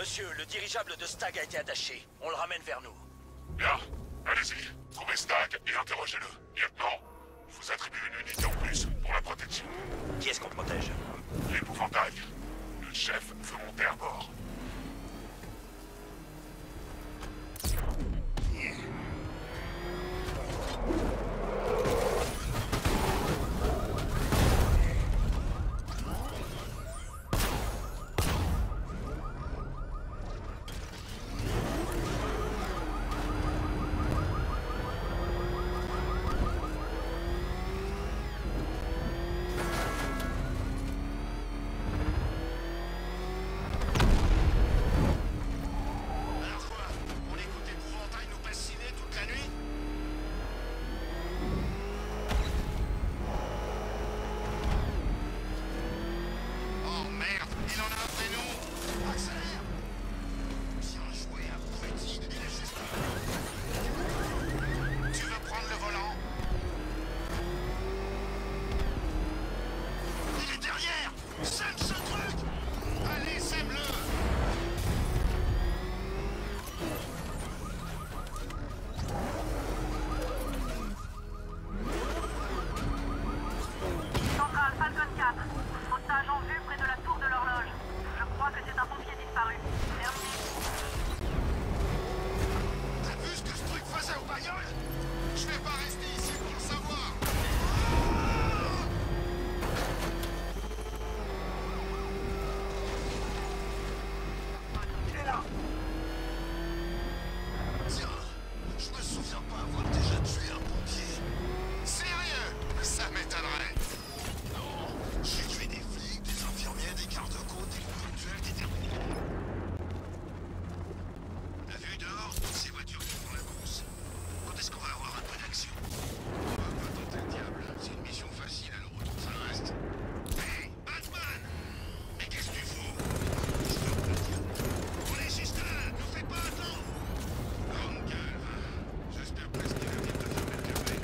Monsieur, le dirigeable de Stag a été attaché. On le ramène vers nous. Bien, allez-y. Trouvez Stag et interrogez-le. Lieutenant, je vous attribue une unité en plus pour la protection. Qui est-ce qu'on protège? L'épouvantail. Le chef veut monter à bord.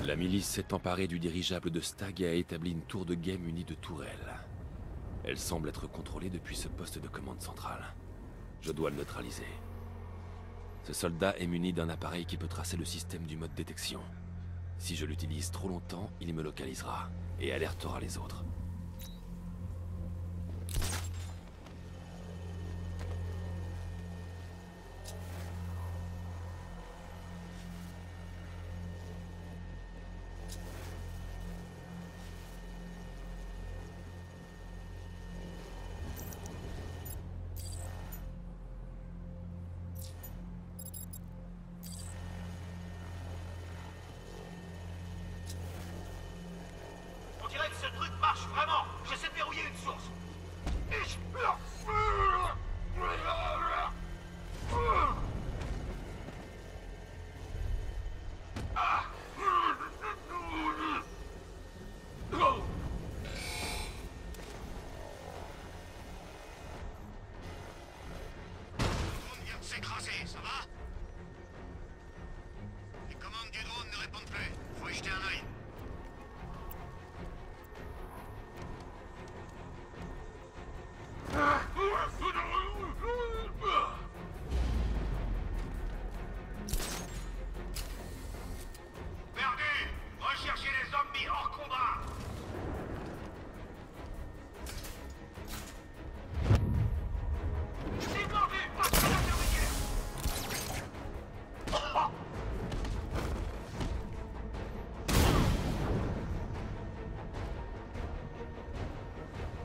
La milice s'est emparée du dirigeable de Stag et a établi une tour de guet munie de tourelles. Elle semble être contrôlée depuis ce poste de commande centrale. Je dois le neutraliser. Ce soldat est muni d'un appareil qui peut tracer le système du mode détection. Si je l'utilise trop longtemps, il me localisera et alertera les autres. On dirait que ce truc marche vraiment. J'essaie de verrouiller une source. On vient de s'écraser, ça va? Les commandes du drone ne répondent plus. Faut y jeter un œil. Perdu! Recherchez les zombies hors combat! Défendu! Passez à l'intermédiaire!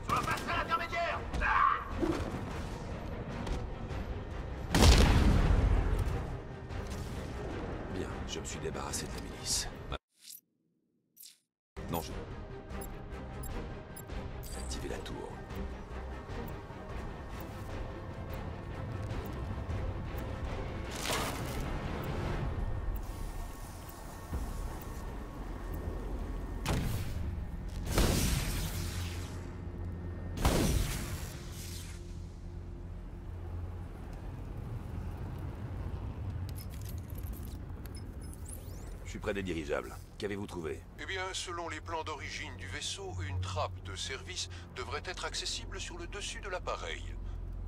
Sur la passerelle intermédiaire! Bien, je me suis débarrassé de la milice. Non, je... Activer la tour. Je suis près des dirigeables. Qu'avez-vous trouvé? Eh bien, selon les plans d'origine du vaisseau, une trappe de service devrait être accessible sur le dessus de l'appareil.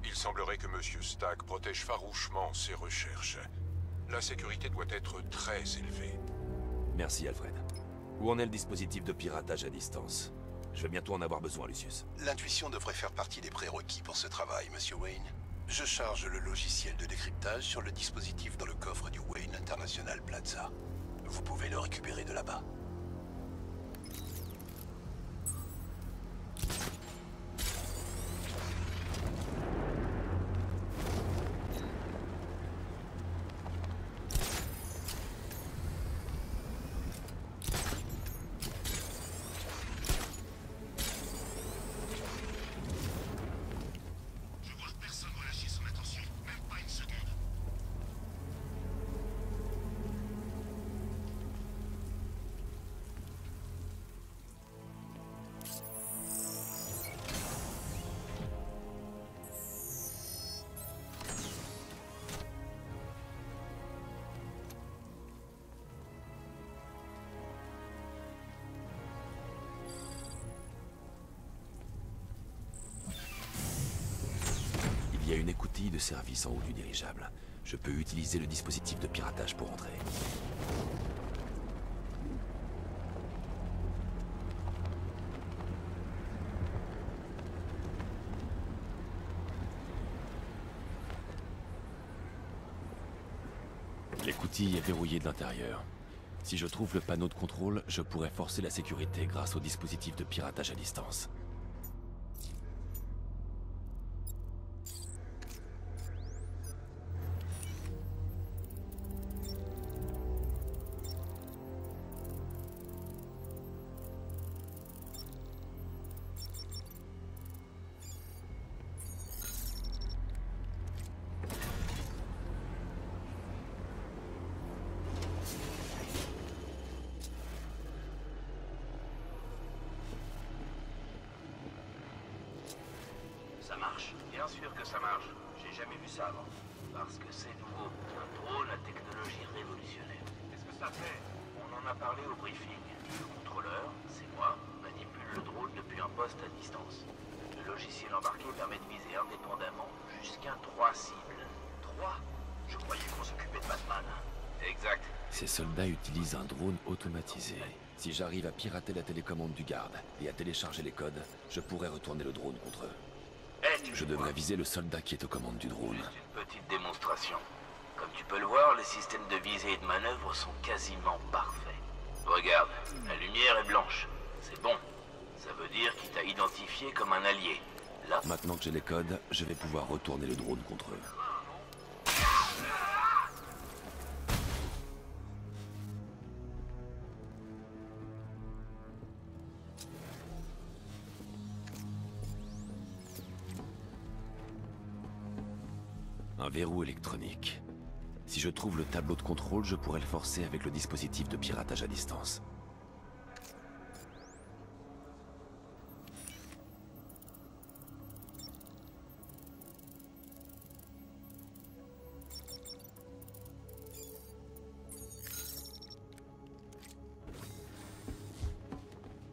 Il semblerait que Monsieur Stagg protège farouchement ses recherches. La sécurité doit être très élevée. Merci, Alfred. Où en est le dispositif de piratage à distance? Je vais bientôt en avoir besoin, Lucius. L'intuition devrait faire partie des prérequis pour ce travail, Monsieur Wayne. Je charge le logiciel de décryptage sur le dispositif dans le coffre du Wayne International Plaza. Vous pouvez le récupérer de là-bas. Il y a une écoutille de service en haut du dirigeable. Je peux utiliser le dispositif de piratage pour entrer. L'écoutille est verrouillée de l'intérieur. Si je trouve le panneau de contrôle, je pourrais forcer la sécurité grâce au dispositif de piratage à distance. Ça marche. Bien sûr que ça marche. J'ai jamais vu ça avant. Parce que c'est nouveau. Un drone à technologie révolutionnaire. Qu'est-ce que ça fait? On en a parlé au briefing. Le contrôleur, c'est moi, manipule le drone depuis un poste à distance. Le logiciel embarqué permet de viser indépendamment jusqu'à 3 cibles. 3? Je croyais qu'on s'occupait de Batman. Exact. Ces soldats utilisent un drone automatisé. Si j'arrive à pirater la télécommande du garde et à télécharger les codes, je pourrais retourner le drone contre eux. Je devrais viser le soldat qui est aux commandes du drone. Juste une petite démonstration. Comme tu peux le voir, les systèmes de visée et de manœuvre sont quasiment parfaits. Regarde, la lumière est blanche. C'est bon. Ça veut dire qu'il t'a identifié comme un allié. Là... Maintenant que j'ai les codes, je vais pouvoir retourner le drone contre eux. Un verrou électronique. Si je trouve le tableau de contrôle, je pourrais le forcer avec le dispositif de piratage à distance.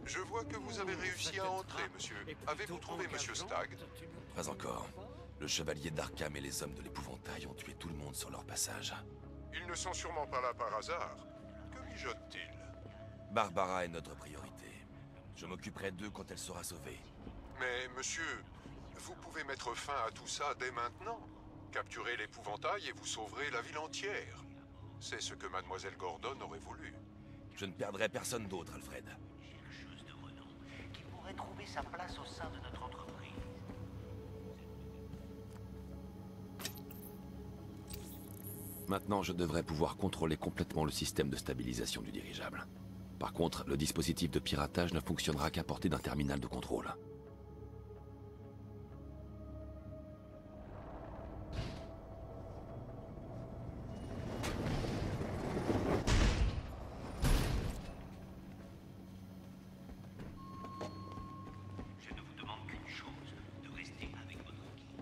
Je vois que vous avez réussi à entrer, monsieur. Avez-vous trouvé Monsieur Stagg? Pas encore. Le chevalier d'Arkham et les hommes de l'épouvantail ont tué tout le monde sur leur passage. Ils ne sont sûrement pas là par hasard. Que mijotent-ils? Barbara est notre priorité. Je m'occuperai d'eux quand elle sera sauvée. Mais, monsieur, vous pouvez mettre fin à tout ça dès maintenant. Capturez l'épouvantail et vous sauverez la ville entière. C'est ce que Mademoiselle Gordon aurait voulu. Je ne perdrai personne d'autre, Alfred. Quelque chose de renom qui pourrait trouver sa place au sein de notre entreprise. Maintenant, je devrais pouvoir contrôler complètement le système de stabilisation du dirigeable. Par contre, le dispositif de piratage ne fonctionnera qu'à portée d'un terminal de contrôle. Je ne vous demande qu'une chose, de rester avec votre guide.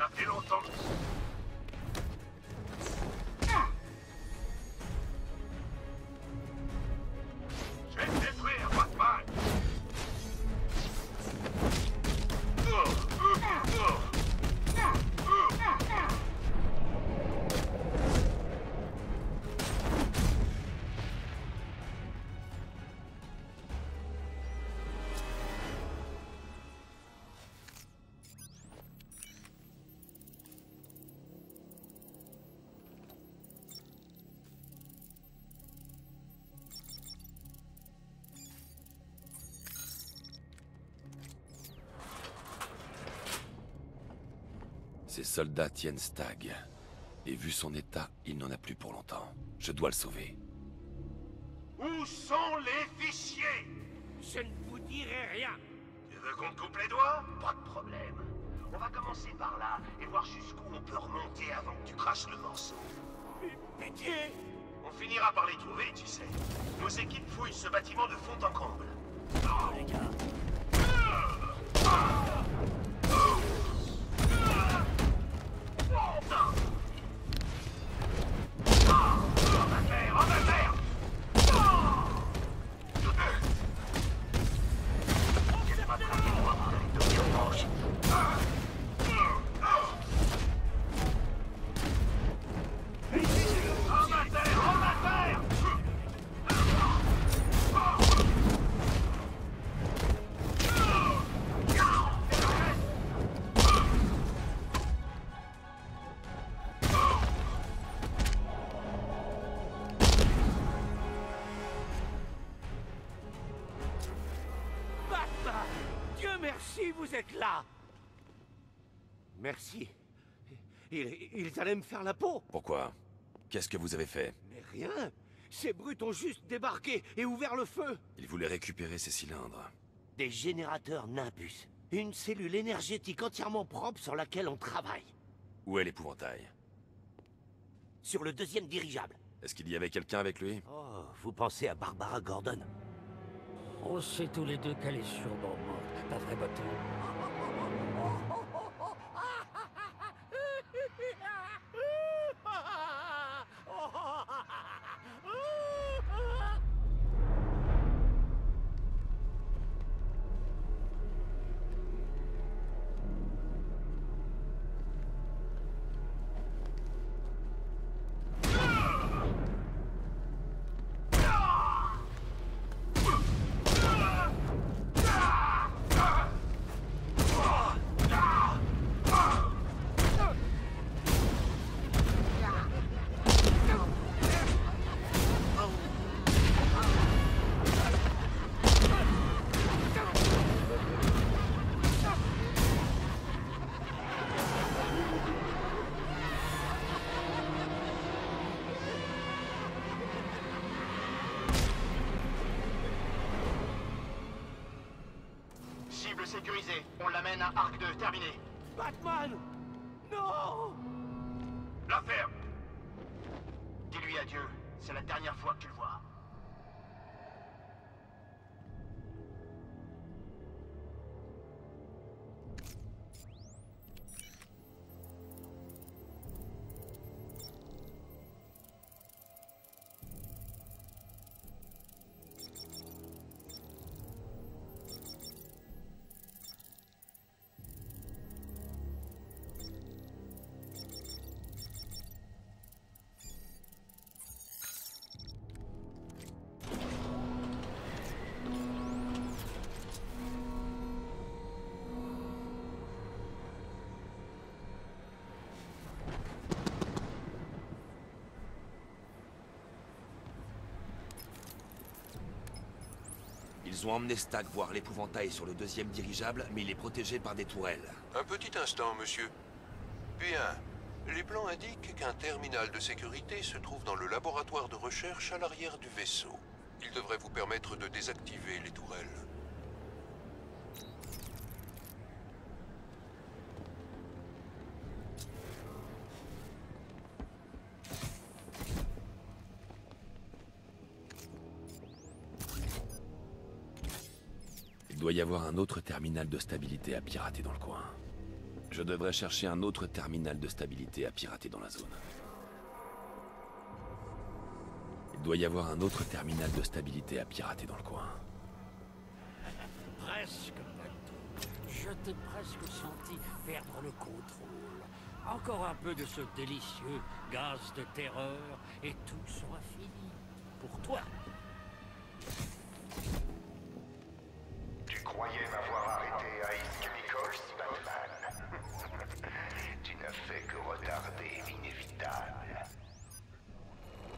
Ça fait longtemps. Je vais te détruire, Batman. Ces soldats tiennent Stagg. Et vu son état, il n'en a plus pour longtemps. Je dois le sauver. Où sont les fichiers? Je ne vous dirai rien. Tu veux qu'on te coupe les doigts? Pas de problème. On va commencer par là et voir jusqu'où on peut remonter avant que tu craches le morceau. Pitié! On finira par les trouver, tu sais. Nos équipes fouillent ce bâtiment de fond en comble. Oh, les gars. On va faire! Quelle pas traquer moi, bordel de violence. On va faire! Batman! Dieu merci, vous êtes là! Merci. Ils allaient me faire la peau. Pourquoi? Qu'est-ce que vous avez fait? Mais rien. Ces brutes ont juste débarqué et ouvert le feu. Ils voulaient récupérer ces cylindres. Des générateurs Nimbus. Une cellule énergétique entièrement propre sur laquelle on travaille. Où est l'épouvantail? Sur le deuxième dirigeable. Est-ce qu'il y avait quelqu'un avec lui? Oh, vous pensez à Barbara Gordon? On sait tous les deux qu'elle est sûrement morte, pas vrai, Bateau? Cible sécurisée. On l'amène à Arc 2, terminé. Batman! Non! La ferme! Dis-lui adieu. C'est la dernière fois que tu le vois. Ils ont emmené Stagg voir l'épouvantail sur le deuxième dirigeable, mais il est protégé par des tourelles. Un petit instant, monsieur. Bien. Les plans indiquent qu'un terminal de sécurité se trouve dans le laboratoire de recherche à l'arrière du vaisseau. Il devrait vous permettre de désactiver les tourelles. Il doit y avoir un autre terminal de stabilité à pirater dans le coin. Je devrais chercher un autre terminal de stabilité à pirater dans la zone. Il doit y avoir un autre terminal de stabilité à pirater dans le coin. Presque, Plateau. Je t'ai presque senti perdre le contrôle. Encore un peu de ce délicieux gaz de terreur et tout sera fini. Pour toi. Tu croyais m'avoir arrêté à East Nichols, Batman? Tu n'as fait que retarder l'inévitable.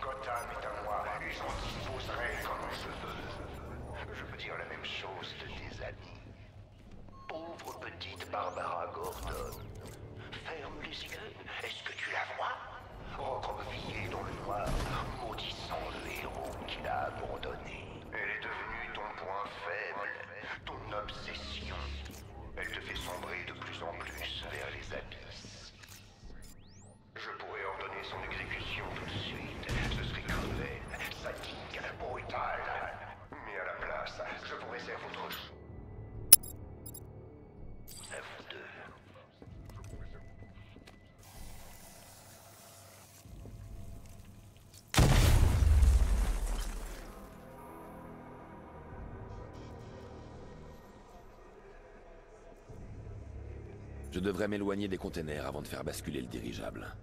Gotham est à moi et j'en disposerai comme je veux. Je peux dire la même chose de tes amis. Pauvre petite Barbara Gordon. Ferme les yeux. Est-ce que tu la vois? Recroquevillée dans le noir, maudissant le héros qui l'a abandonné. Elle est devenue ton point faible, ton obsession. Elle te fait sombrer de plus en plus vers les abysses. Je pourrais ordonner son exécution tout de suite. Ce serait cruel, sadique, brutal. Mais à la place, je vous réserve autre chose. À vous deux. Je devrais m'éloigner des containers avant de faire basculer le dirigeable.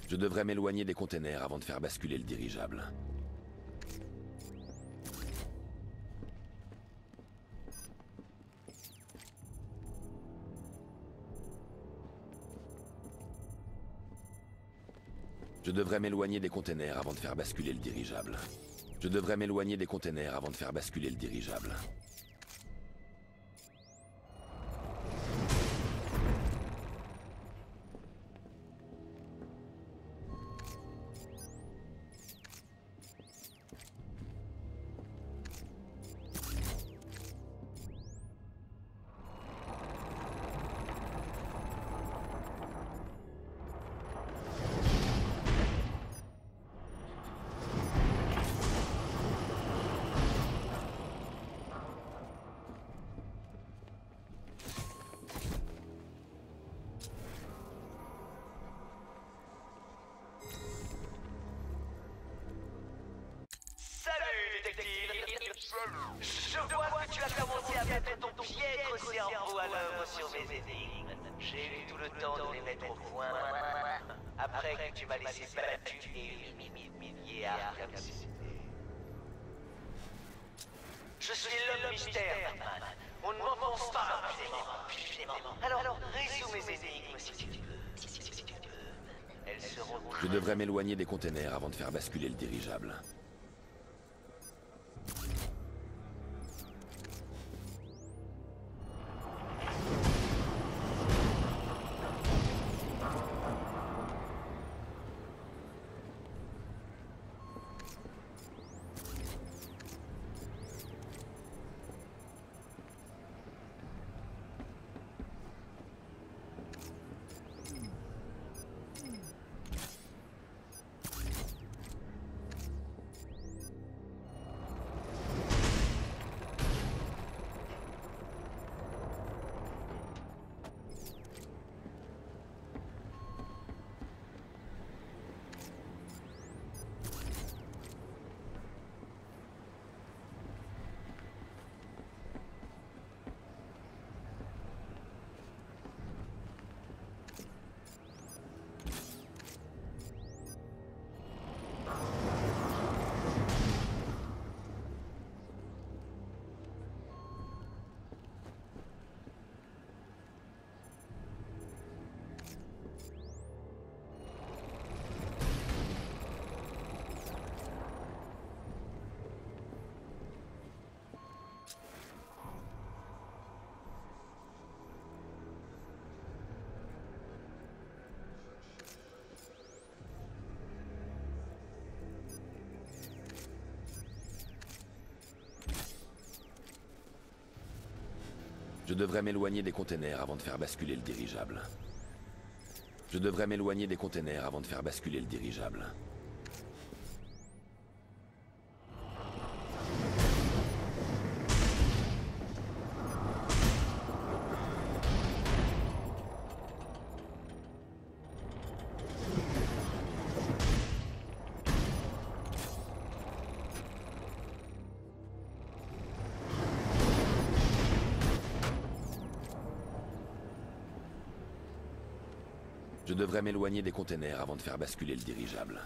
Je devrais m'éloigner des containers avant de faire basculer le dirigeable. Je devrais m'éloigner des containers avant de faire basculer le dirigeable. Je devrais m'éloigner des containers avant de faire basculer le dirigeable. Je vois que tu as commencé à mettre ton piètre cerveau à l'œuvre sur mes énigmes. J'ai eu tout le temps de les mettre au point. Après que tu m'as laissé battu et humilié à Arkham City. Je suis l'homme mystère, Batman. On ne m'offense pas, impunément. Alors, résout mes énigmes si tu veux. Elles seront... Je devrais m'éloigner des containers avant de faire basculer le dirigeable. Je devrais m'éloigner des containers avant de faire basculer le dirigeable. Je devrais m'éloigner des containers avant de faire basculer le dirigeable. Je devrais m'éloigner des containers avant de faire basculer le dirigeable.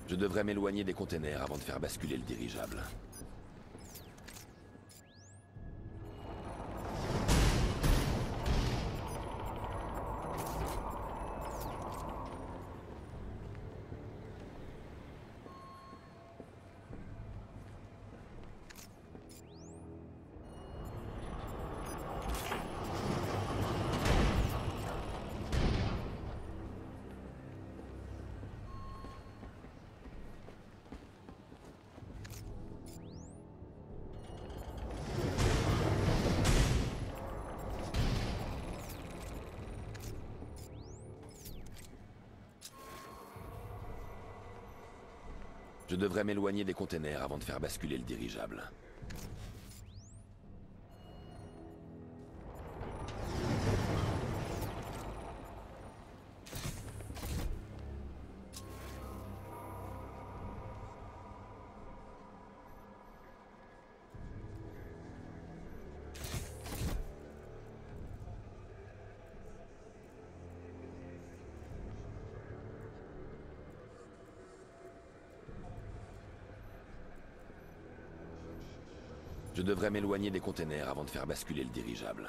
Je devrais m'éloigner des containers avant de faire basculer le dirigeable. Je devrais m'éloigner des containers avant de faire basculer le dirigeable. Je devrais m'éloigner des containers avant de faire basculer le dirigeable.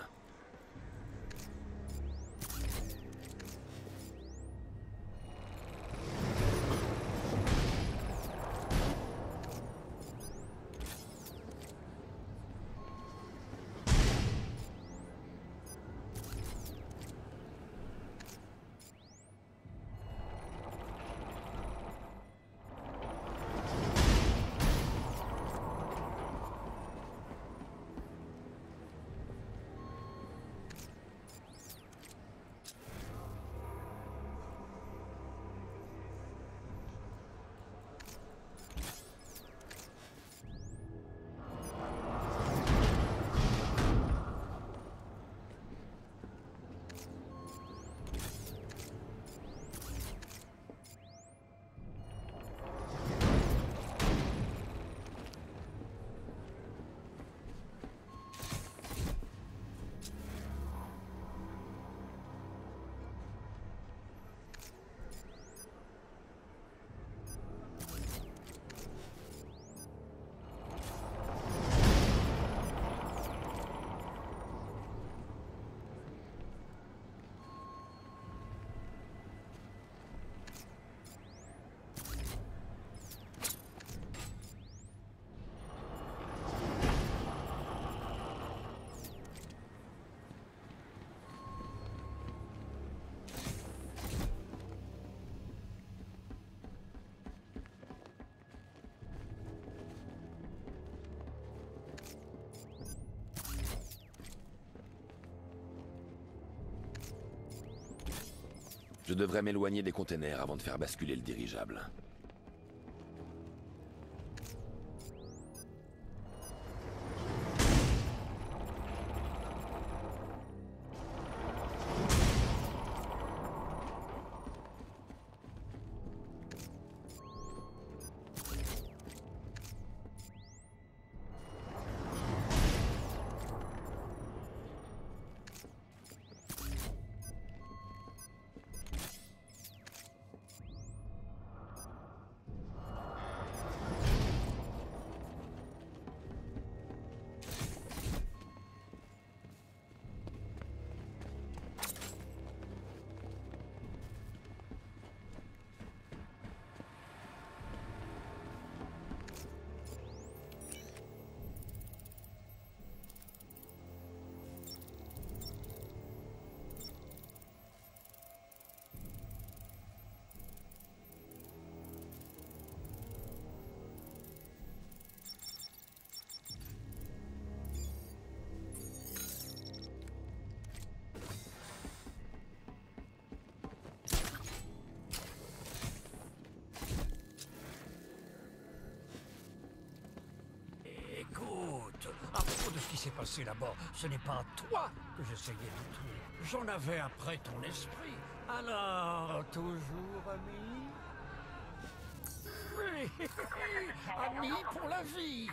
Je devrais m'éloigner des containers avant de faire basculer le dirigeable. qui s'est passé là-bas. Ce n'est pas toi que j'essayais de tuer. J'en avais après ton esprit. Alors, toujours ami? Oui, ami pour la vie.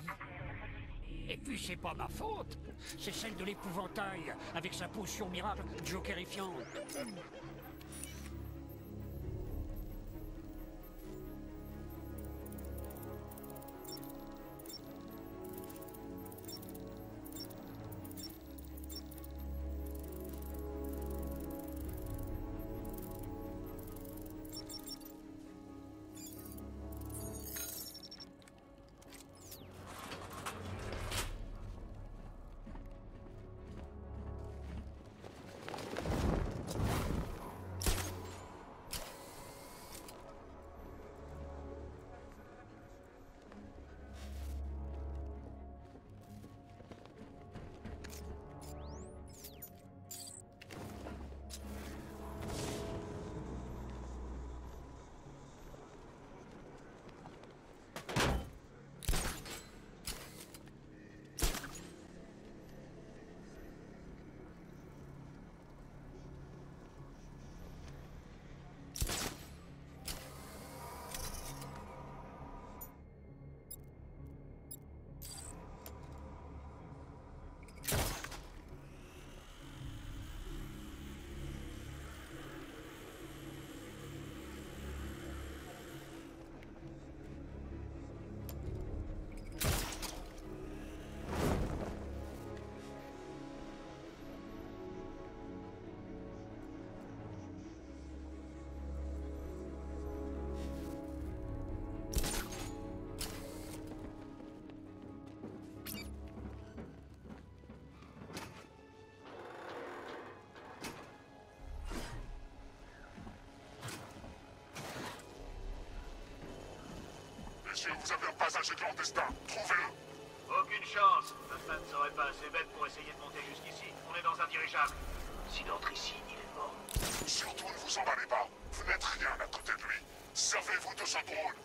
Et puis c'est pas ma faute. C'est celle de l'épouvantail, avec sa potion miracle jokerifiante. Messieurs, vous avez un passage clandestin. Trouvez-le. Aucune chance. Batman ne serait pas assez bête pour essayer de monter jusqu'ici. On est dans un dirigeable. S'il entre ici, il est mort. Surtout ne vous emballez pas. Vous n'êtes rien à côté de lui. Servez-vous de ce drôle.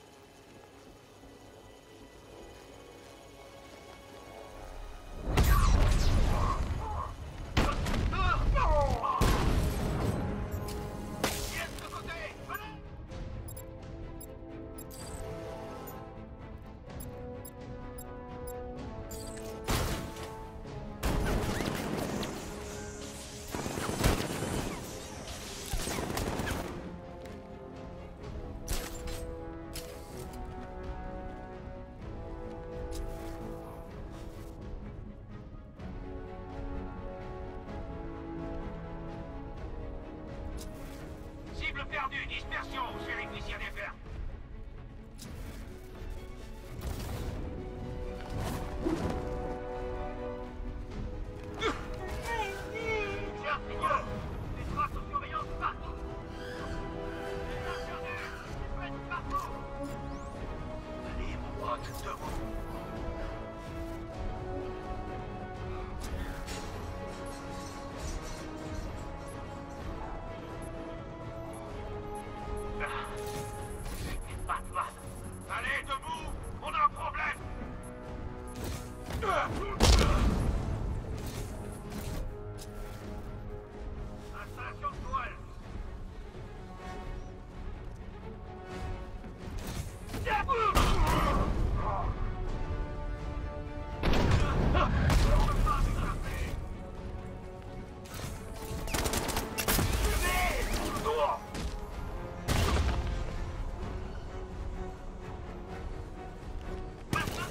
Cible perdue, dispersion, vérifie s'il y a des pertes. J'ai un signal. Des traces de surveillance partout. Des interdits, des fenêtres partout. Allez, mon pote, debout. Batman. Allez, debout. On a un problème. Installation de toile.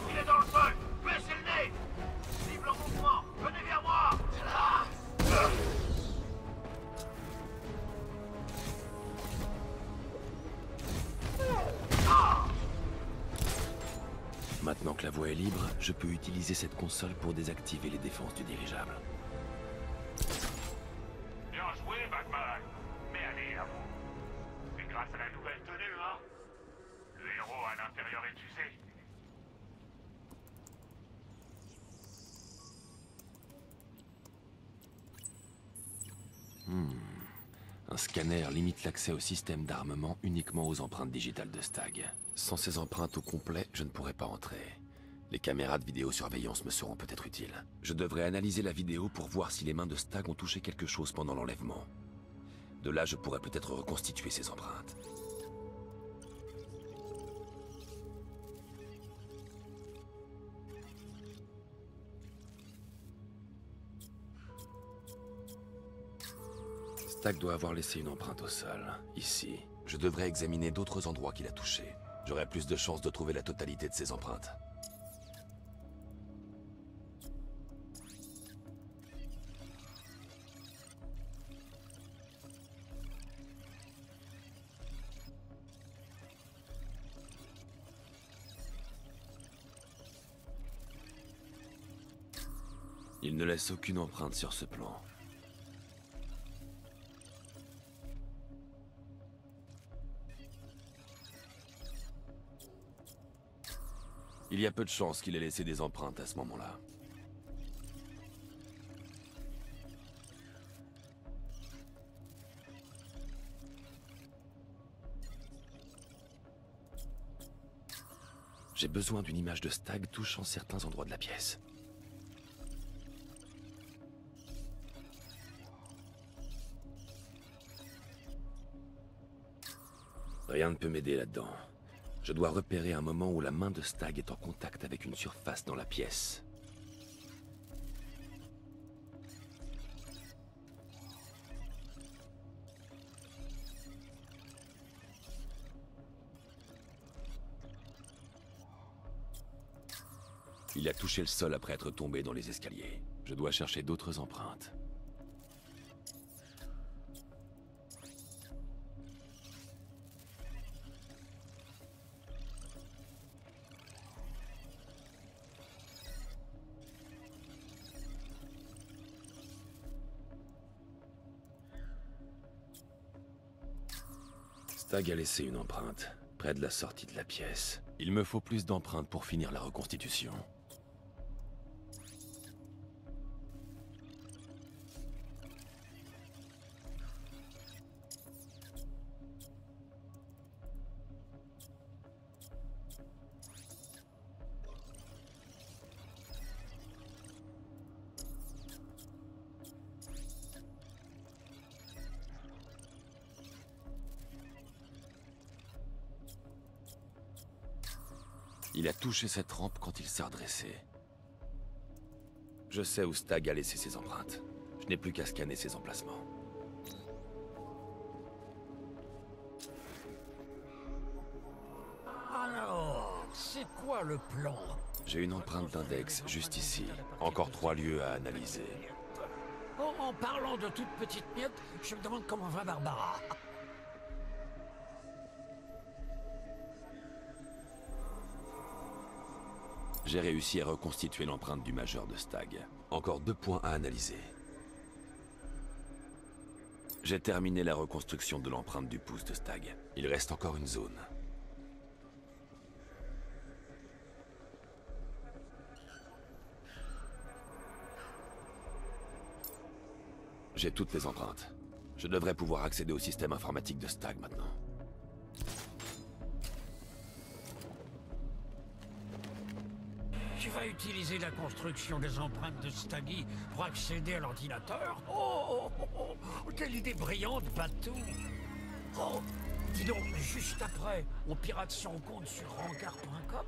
Il est dans le sol. Baissez le nez. Cible en mouvement. Venez vers moi. Maintenant que la voie est libre, je peux utiliser cette console pour désactiver les défenses du dirigeable. Bien joué, Batman. Mais allez, à vous. C'est grâce à la nouvelle tenue, hein. Le héros à l'intérieur est usé. Un scanner limite l'accès au système d'armement uniquement aux empreintes digitales de Stagg. Sans ces empreintes au complet, je ne pourrais pas entrer. Les caméras de vidéosurveillance me seront peut-être utiles. Je devrais analyser la vidéo pour voir si les mains de Stagg ont touché quelque chose pendant l'enlèvement. De là, je pourrais peut-être reconstituer ses empreintes. Stagg doit avoir laissé une empreinte au sol, ici. Je devrais examiner d'autres endroits qu'il a touchés. J'aurai plus de chances de trouver la totalité de ses empreintes. Il ne laisse aucune empreinte sur ce plan. Il y a peu de chances qu'il ait laissé des empreintes à ce moment-là. J'ai besoin d'une image de Stagg touchant certains endroits de la pièce. Rien ne peut m'aider là-dedans. Je dois repérer un moment où la main de Stagg est en contact avec une surface dans la pièce. Il a touché le sol après être tombé dans les escaliers. Je dois chercher d'autres empreintes. Stagg a laissé une empreinte, près de la sortie de la pièce. Il me faut plus d'empreintes pour finir la reconstitution. Il a touché cette rampe quand il s'est redressé. Je sais où Stagg a laissé ses empreintes. Je n'ai plus qu'à scanner ses emplacements. Alors, c'est quoi le plan? J'ai une empreinte d'index juste ici. Encore 3 lieux à analyser. Oh, en parlant de toute petite miette, je me demande comment va Barbara. J'ai réussi à reconstituer l'empreinte du majeur de Stagg. Encore 2 points à analyser. J'ai terminé la reconstruction de l'empreinte du pouce de Stagg. Il reste encore une zone. J'ai toutes les empreintes. Je devrais pouvoir accéder au système informatique de Stagg maintenant. Tu vas utiliser la construction des empreintes de Staggy pour accéder à l'ordinateur? Quelle idée brillante, Batou! Oh, dis donc, juste après, on pirate son compte sur Rancard.com?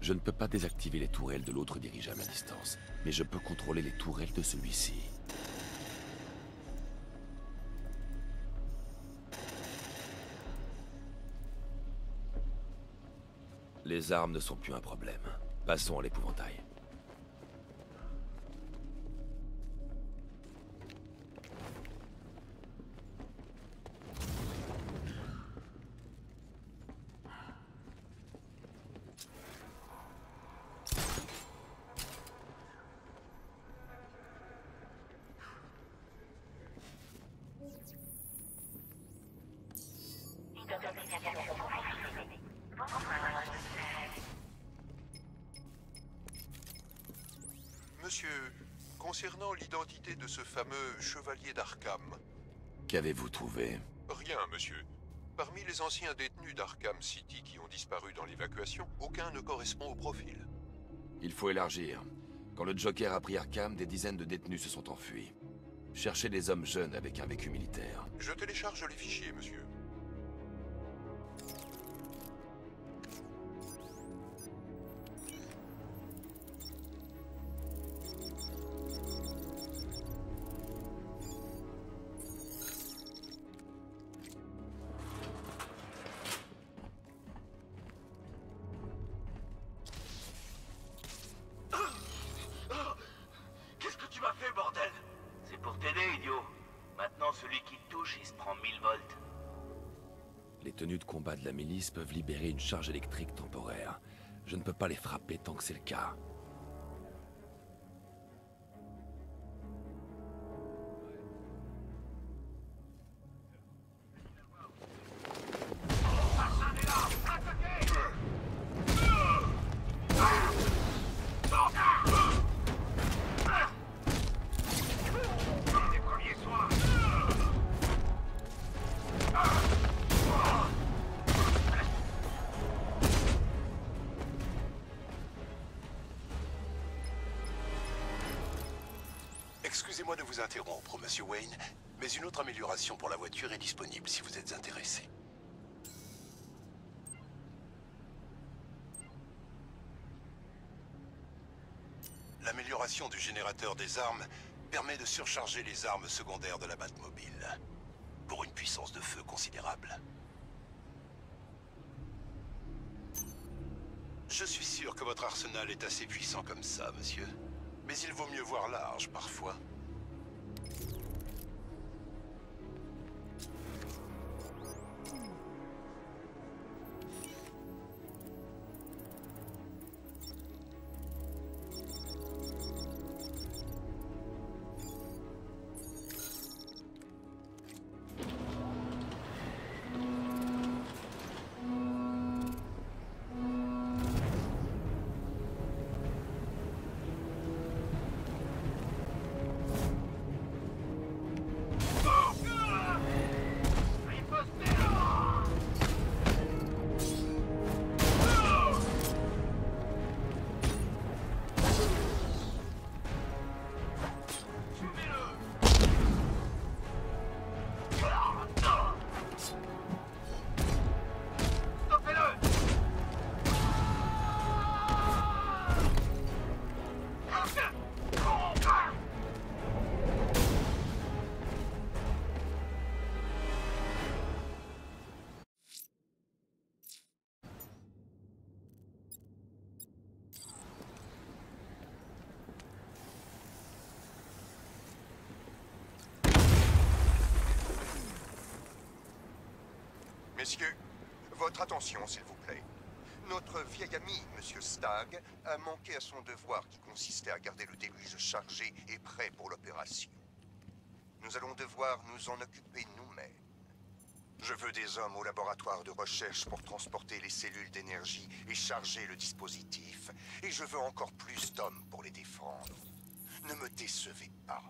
Je ne peux pas désactiver les tourelles de l'autre dirigeable à distance, mais je peux contrôler les tourelles de celui-ci. Les armes ne sont plus un problème. Passons à l'épouvantail. Monsieur, concernant l'identité de ce fameux chevalier d'Arkham... Qu'avez-vous trouvé? Rien, monsieur. Parmi les anciens détenus d'Arkham City qui ont disparu dans l'évacuation, aucun ne correspond au profil. Il faut élargir. Quand le Joker a pris Arkham, des dizaines de détenus se sont enfuis. Cherchez des hommes jeunes avec un vécu militaire. Je télécharge les fichiers, monsieur. Qu'est-ce que tu m'as fait, bordel? C'est pour t'aider, idiot. Maintenant, celui qui te touche, il se prend 1000 volts. Les tenues de combat de la milice peuvent libérer une charge électrique temporaire. Je ne peux pas les frapper tant que c'est le cas. Excusez-moi de vous interrompre, Monsieur Wayne, mais une autre amélioration pour la voiture est disponible si vous êtes intéressé. L'amélioration du générateur des armes permet de surcharger les armes secondaires de la Batmobile, pour une puissance de feu considérable. Je suis sûr que votre arsenal est assez puissant comme ça, monsieur. Mais il vaut mieux voir large, parfois. Messieurs, votre attention, s'il vous plaît. Notre vieil ami, Monsieur Stagg, a manqué à son devoir qui consistait à garder le déluge chargé et prêt pour l'opération. Nous allons devoir nous en occuper nous-mêmes. Je veux des hommes au laboratoire de recherche pour transporter les cellules d'énergie et charger le dispositif. Et je veux encore plus d'hommes pour les défendre. Ne me décevez pas.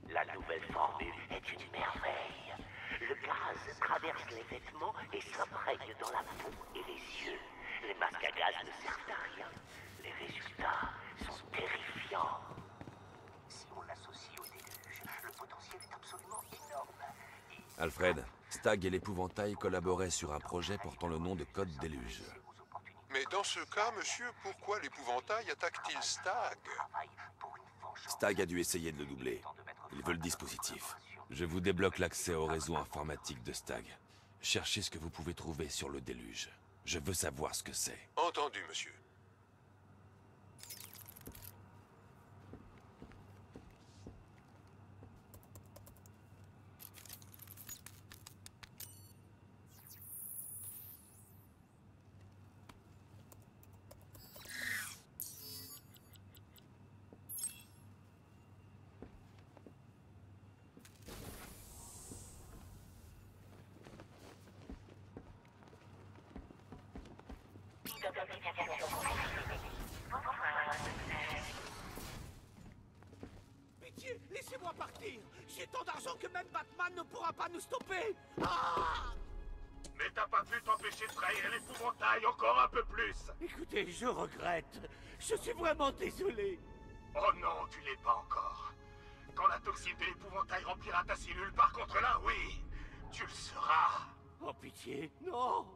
La nouvelle formule est une merveille. Le gaz traverse les vêtements et s'imprègne dans la peau et les yeux. Les masques à gaz ne servent à rien. Les résultats sont terrifiants. Si on l'associe au déluge, le potentiel logiciel est absolument énorme. Alfred, Stagg et l'épouvantail collaboraient sur un projet portant le nom de Code Déluge. Mais dans ce cas, monsieur, pourquoi l'épouvantail attaque-t-il Stagg? Stagg a dû essayer de le doubler. Il veut le dispositif. Je vous débloque l'accès au réseau informatique de Stagg. Cherchez ce que vous pouvez trouver sur le Déluge. Je veux savoir ce que c'est. Entendu, monsieur. Pitié, laissez-moi partir. J'ai tant d'argent que même Batman ne pourra pas nous stopper. Ah! Mais t'as pas pu t'empêcher de trahir l'épouvantail encore un peu plus. Écoutez, je regrette. Je suis vraiment désolé. Oh non, tu l'es pas encore. Quand la toxine de l'épouvantail remplira ta cellule, par contre là, oui, tu le seras. Oh pitié, non.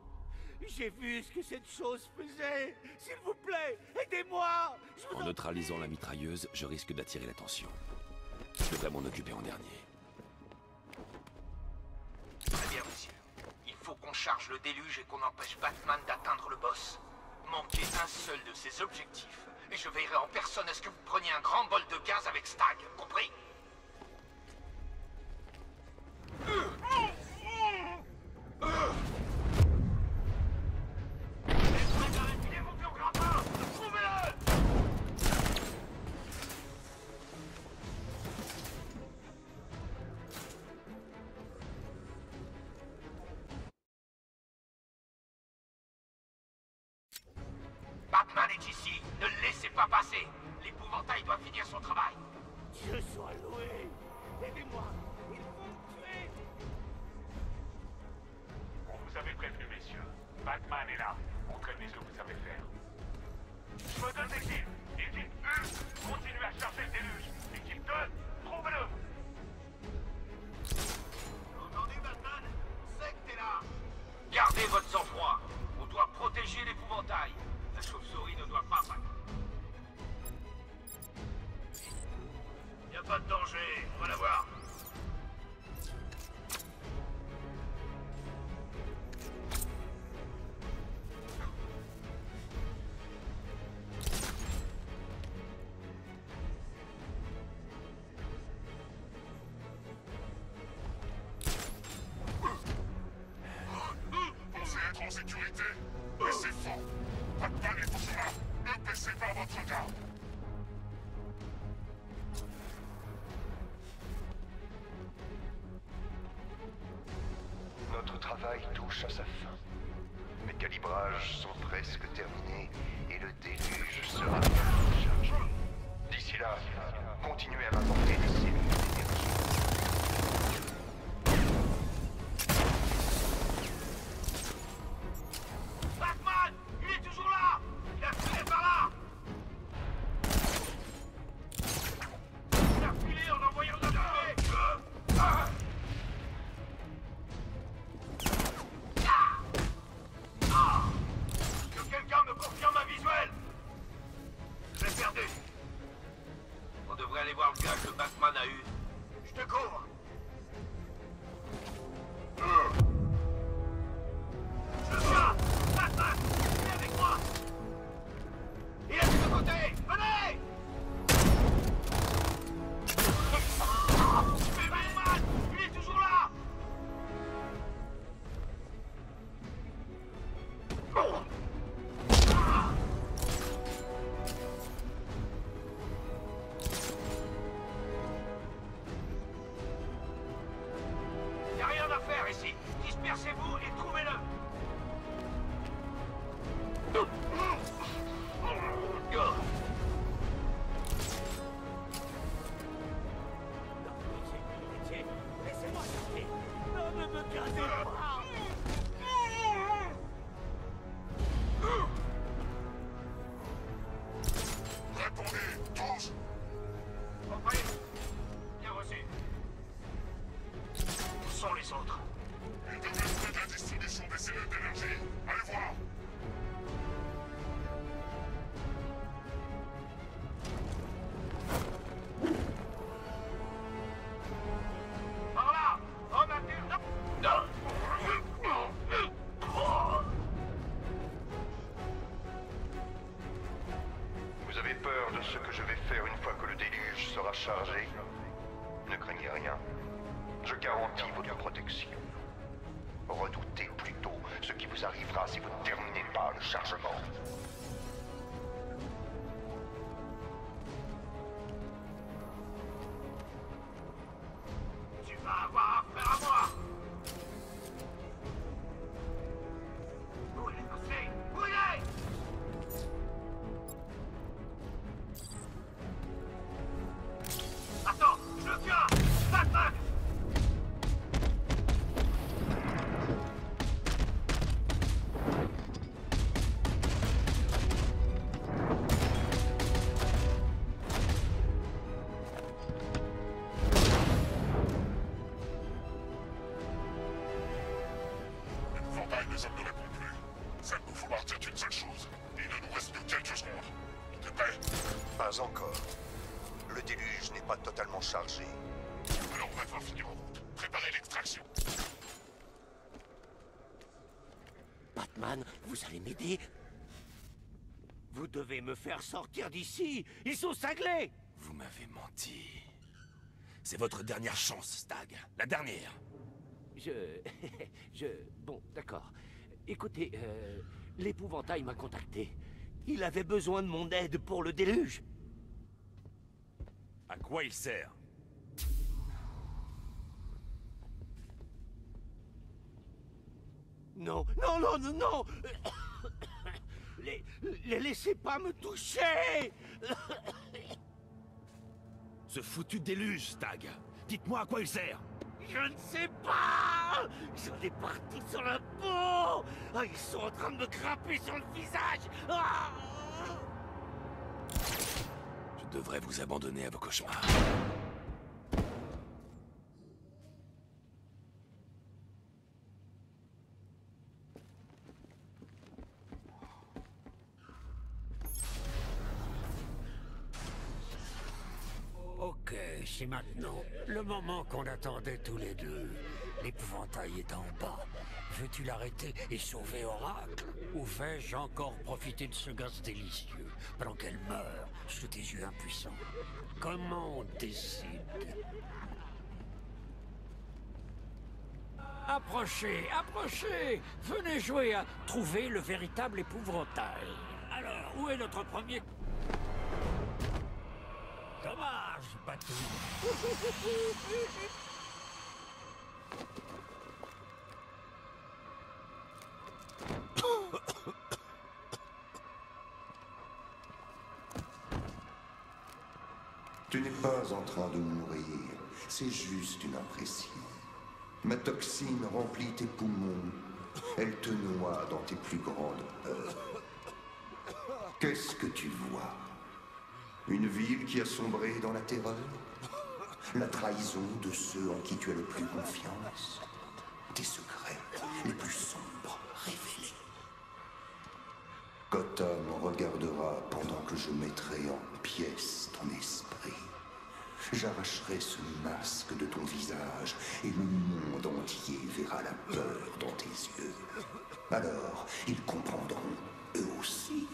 J'ai vu ce que cette chose faisait. S'il vous plaît, aidez-moi. En neutralisant la mitrailleuse, je risque d'attirer l'attention. Je devrais m'en occuper en dernier. Très bien, monsieur. Il faut qu'on charge le déluge et qu'on empêche Batman d'atteindre le boss. Manquez un seul de ses objectifs, et je veillerai en personne à ce que vous preniez un grand bol de gaz avec Stagg, compris? Batman est ici, ne le laissez pas passer. L'épouvantail doit finir son travail. Dieu soit loué. Aidez-moi, ils vont me tuer. On vous avait prévenu, messieurs. Batman est là. Montrez-lui ce que vous savez faire. Je me donne l'équipe. Équipe 1, continuez à chercher le déluge. Équipe 2, trouvez-le. Entendu, Batman? C'est que t'es là. Gardez votre sang-froid. On doit protéger l'épouvantail. La chauve-souris ne doit pas passer. Y a pas de danger, on va la voir. Pensez être en sécurité? Mais c'est faux! Batman est toujours là! Ne baissez pas votre garde! Notre travail touche à sa fin. Les calibrages sont presque terminés et le déluge sera bientôt chargé. D'ici là, continuez à m'apporter des cellules d'énergie. Batman! Il est toujours là! Il a filé par là! Il a filé en envoyant de la fumée! Que quelqu'un me confirme un visuel! Je l'ai perdu! On devrait aller voir le gars que Batman a eu. Je te couvre! Je viens! Batman! Viens avec moi! Il est de ce côté! Venez! Mais Batman! Il est toujours là! Y a rien à faire ici! Dispersez-vous et trouvez-le! Pitié, laissez-moi sortir. Non, ne me gazez pas. de ce que je vais faire une fois que le déluge sera chargé. Ne craignez rien. Je garantis votre protection. Redoutez plutôt ce qui vous arrivera si vous ne terminez pas le chargement. Tu vas avoir affaire à moi! Où il est passé? Où il est? Attends, je le tiens! Batman! L'épouvantail ne nous répond plus. Ça nous faut partir d'une seule chose. Il ne nous reste que quelques secondes. T'es prêt? Pas encore. Le déluge n'est pas totalement chargé. Alors on va devoir finir en route. Préparez l'extraction. Batman, vous allez m'aider? Vous devez me faire sortir d'ici. Ils sont cinglés. Vous m'avez menti. C'est votre dernière chance, Stag. La dernière. Bon, d'accord. Écoutez, l'épouvantail m'a contacté. Il avait besoin de mon aide pour le déluge. À quoi il sert? Non, non, non, non, non. Les laissez pas me toucher. Ce foutu déluge, Stag. Dites-moi à quoi il sert. Je ne sais pas. J'en ai partout sur la peau. Ah, ils sont en train de me grimper sur le visage. Ah. Je devrais vous abandonner à vos cauchemars. Ok, c'est maintenant. Le moment qu'on attendait tous les deux. L'épouvantail est en bas. Veux-tu l'arrêter et sauver Oracle? Ou vais-je encore profiter de ce gaz délicieux pendant qu'elle meurt sous tes yeux impuissants? Comment on décide? Approchez, approchez! Venez jouer à trouver le véritable épouvantail. Alors, où est notre premier... Dommage, Batou. Tu n'es pas en train de mourir, c'est juste une impression. Ma toxine remplit tes poumons, elle te noie dans tes plus grandes peurs. Qu'est-ce que tu vois? Une ville qui a sombré dans la terreur? La trahison de ceux en qui tu as le plus confiance? Tes secrets les plus sombres révélés? Gotham regardera pendant que je mettrai en pièces ton esprit. J'arracherai ce masque de ton visage et le monde entier verra la peur dans tes yeux. Alors, ils comprendront, eux aussi.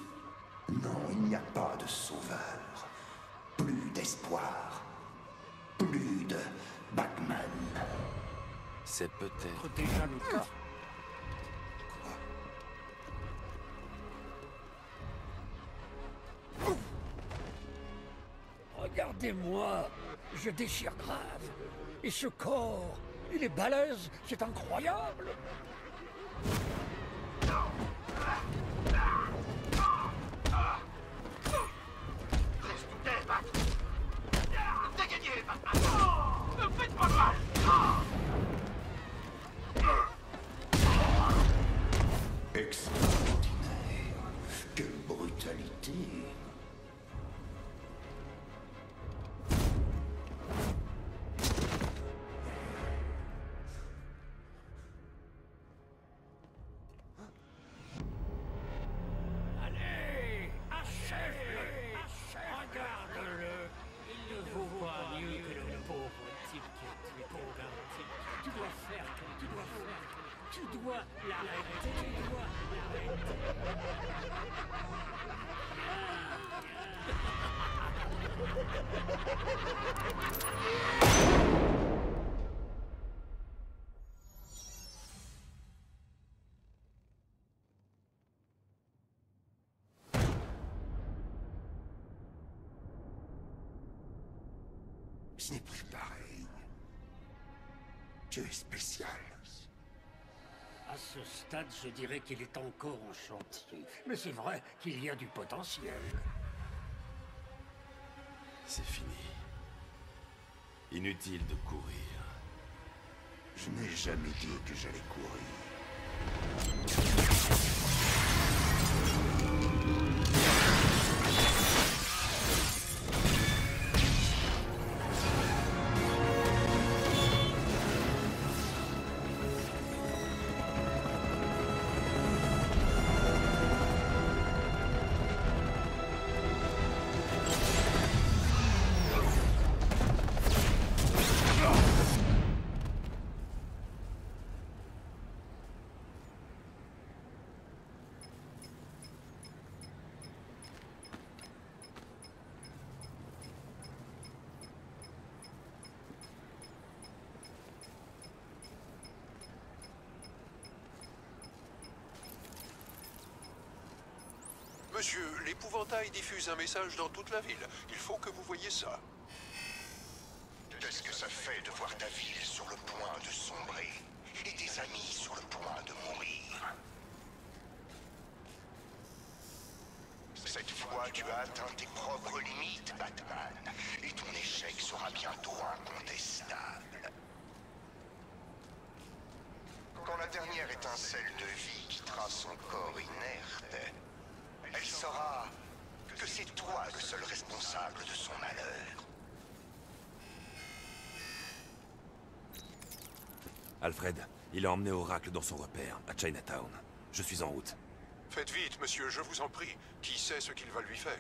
Non, il n'y a pas de sauveur. Plus d'espoir. Plus de Batman. C'est peut-être déjà le cas. Regardez-moi, je déchire grave. Et ce corps, il est balèze, c'est incroyable. Reste où t'es, Bat! T'as gagné, Batman! Ne faites pas mal! Extraordinaire. Quelle brutalité. Allez, achève-le, achève. Regarde-le. Il ne vaut pas mieux que le pauvre type qui a tué ton gars. Tu dois faire comme tu dois faire. Tu dois l'arrêter. Tu dois l'arrêter. Ce n'est plus pareil. Tu es spécial. À ce stade, je dirais qu'il est encore en chantier. Mais c'est vrai qu'il y a du potentiel. C'est fini. Inutile de courir. Je n'ai jamais dit que j'allais courir. Monsieur, l'épouvantail diffuse un message dans toute la ville. Il faut que vous voyiez ça. Qu'est-ce que ça fait de voir ta ville sur le point de sombrer et tes amis sur le point de mourir? Cette fois, tu as atteint tes propres limites, Batman, et ton échec sera bientôt incontestable. Quand la dernière étincelle de vie quittera son corps inerte, elle saura que c'est toi le seul responsable de son malheur. Alfred, il a emmené Oracle dans son repère, à Chinatown. Je suis en route. Faites vite, monsieur, je vous en prie. Qui sait ce qu'il va lui faire?